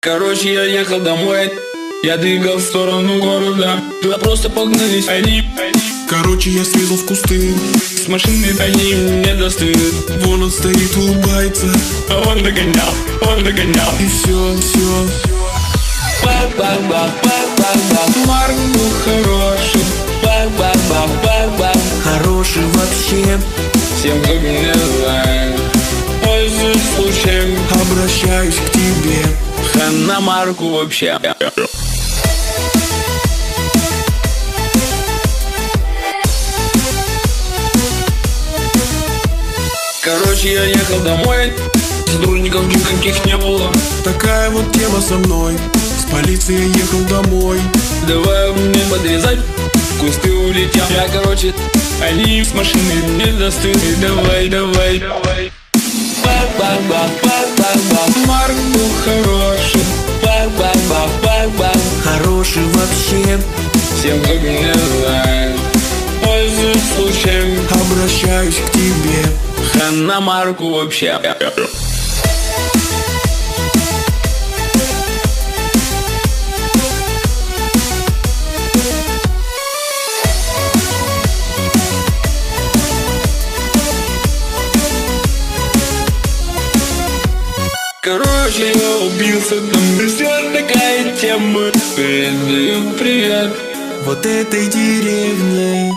Короче, я ехал домой, я двигал в сторону города. Туда просто погнались они. Короче, я срезал в кусты. С машины они не достают. Вон он стоит, улыбается. А он догонял. И все. Марк был хороший. Хороший вообще. Всем, как меня знают, пользуюсь случаем, Обращаюсь к тебе. хана Марку вообще. Короче, я ехал домой, сотрудников никаких не было. Такая вот тема со мной. С полицией ехал домой. Давай мне подрезать, в кусты улетел. Я, короче, они с машины не достают. Давай. Марк был хороший. Хороший вообще. Всем, как меня знают, пользуюсь случаем, Обращаюсь к тебе. хана Марку вообще. Короче, я убился, там все такая тема. Передаю привет Вот этой деревне.